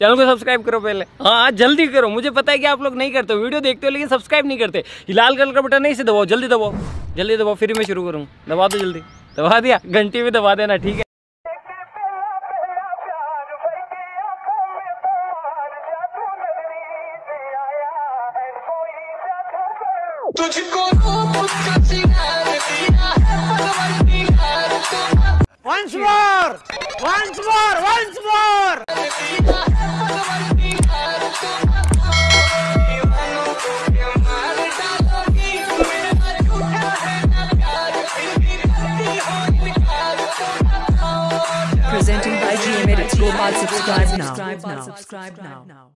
Channel को subscribe करो पहले। हाँ जल्दी करो, मुझे पता है कि आप लोग नहीं करते हो, वीडियो देखते हो लेकिन सब्सक्राइब नहीं करते। लाल कलर का बटन नहीं से दबाओ, जल्दी दबाओ, जल्दी दबाओ, फिर मैं शुरू करूँ। दबा दो जल्दी, दबा दिया, घंटी में दबा देना, ठीक है। Once more! Once more! Once more! Presenting by GM Edits. Go hard, subscribe now. Subscribe now.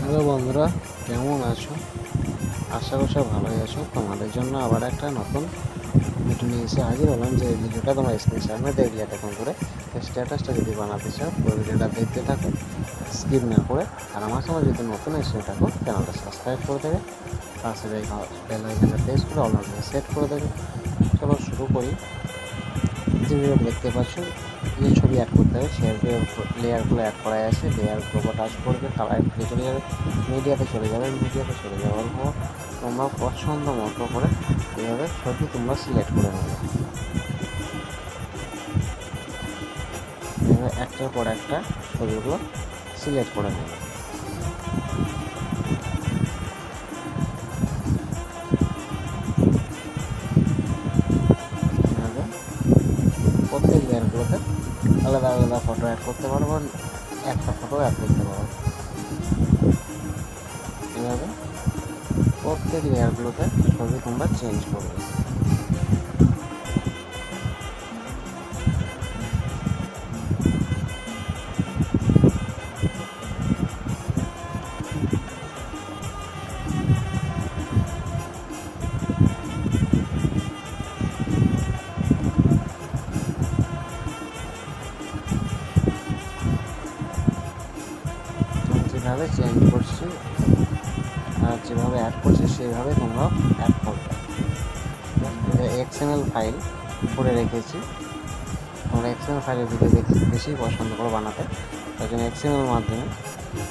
Hello বন্ধুরা, কেমন আছো? আশা করছি ভালোই আছো। তোমাদের জন্য আবার একটা নতুন ভিডিও নিয়ে এসে হাজির হলাম। যে ভিডিওটা তোমরা স্ক্রিন সামনে দেখলে এতক্ষণ করে, স্ট্যাটাসটা যদি বানাতে চাও পুরো ভিডিওটা দেখতে থাকো, স্কিপ না করে। আর আমার সঙ্গে যদি নতুন এসে থাকো, চ্যানেলটা সাবস্ক্রাইব করে দেবে, পাশে বেল আইকনটা প্রেস করে অল নোটিফিকেশন সেট করে দেবে। চলো শুরু করি। যে ভিডিও দেখতে পাচ্ছ, যে ছবি অ্যাড করতে হবে সেই লেয়ারগুলো অ্যাড করাই আছে। লেয়ারগুলো টাচ করবে, কালার ফিরে চলে যাবে, মিডিয়াতে চলে যাবে। মিডিয়াতে চলে যাওয়ার পর তোমরা পছন্দ মতো করে এইভাবে ছবি তোমরা সিলেক্ট করে নেবে। এইভাবে একটার পর একটা ছবিগুলো সিলেক্ট করে নেবে। প্রত্যেক লেয়ারগুলোতে আলাদা আলাদা ফটো অ্যাড করতে পারবো, একটা ফটো অ্যাড করতে পারবো। এভাবে প্রত্যেক লেয়ারগুলোতে ছবি তোমরা চেঞ্জ করবে। যেভাবে চেঞ্জ করছি আর যেভাবে অ্যাড করছি সেইভাবে তোমরা অ্যাড করবে। এক্সএমএল ফাইল করে রেখেছি, তোমরা এক্সএমএল ফাইলের ভিডিও বেশি পছন্দ করো বানাতে, তাই জন্য এক্সএমএল মাধ্যমে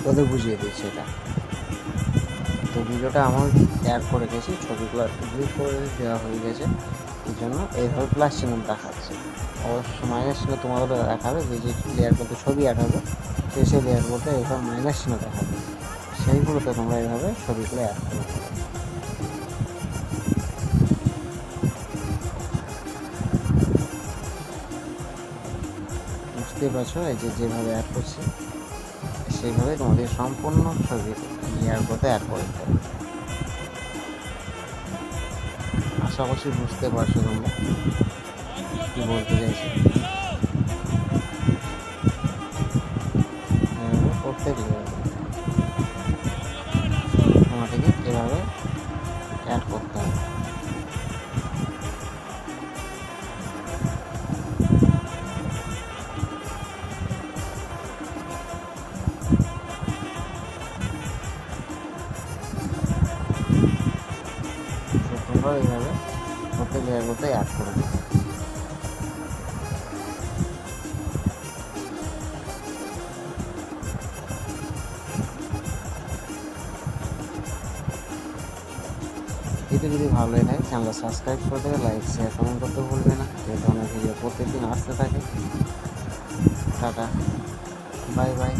তোদের বুঝিয়ে দিচ্ছি এটা। তো ভিডিওটা আমার অ্যাড করে রেখেছি, ছবিগুলো ডিলিট করে দেওয়া হয়ে গেছে, এই জন্য এইভাবে প্লাস চিহ্ন দেখাচ্ছে। অবশ্য মাইনাস চিহ্ন তোমাদের দেখাবে, যে যে লেয়ারগুলোতে ছবি অ্যাড হবে সেই লেয়ারগুলোতে এইভাবে মাইনাস চিহ্ন দেখাবে, সেইগুলোতে তোমরা এইভাবে ছবিগুলো অ্যাড করবে। বুঝতে পারছো, এই যে যেভাবে অ্যাড করছি সেইভাবে তোমাদের সম্পূর্ণ ছবি লেয়ারগুলোতে অ্যাড করতে হবে। আশা করছি বুঝতে পারছো তোমরা কি বলতে চাইছি। প্রত্যেক তোমাদেরকে এভাবে অ্যাড করতে হবে। তোমরা এইভাবে প্রত্যেক লেয়ারগুলোতে অ্যাড করে দেবে। ভিডিও যদি ভালো লাগে থাকে চ্যানেলটা সাবস্ক্রাইব করে দেবে, লাইক শেয়ার কমেন্ট করতে ভুলবে না। এই ধরনের ভিডিও প্রত্যেকদিন আসতে থাকে। Tata, bye bye.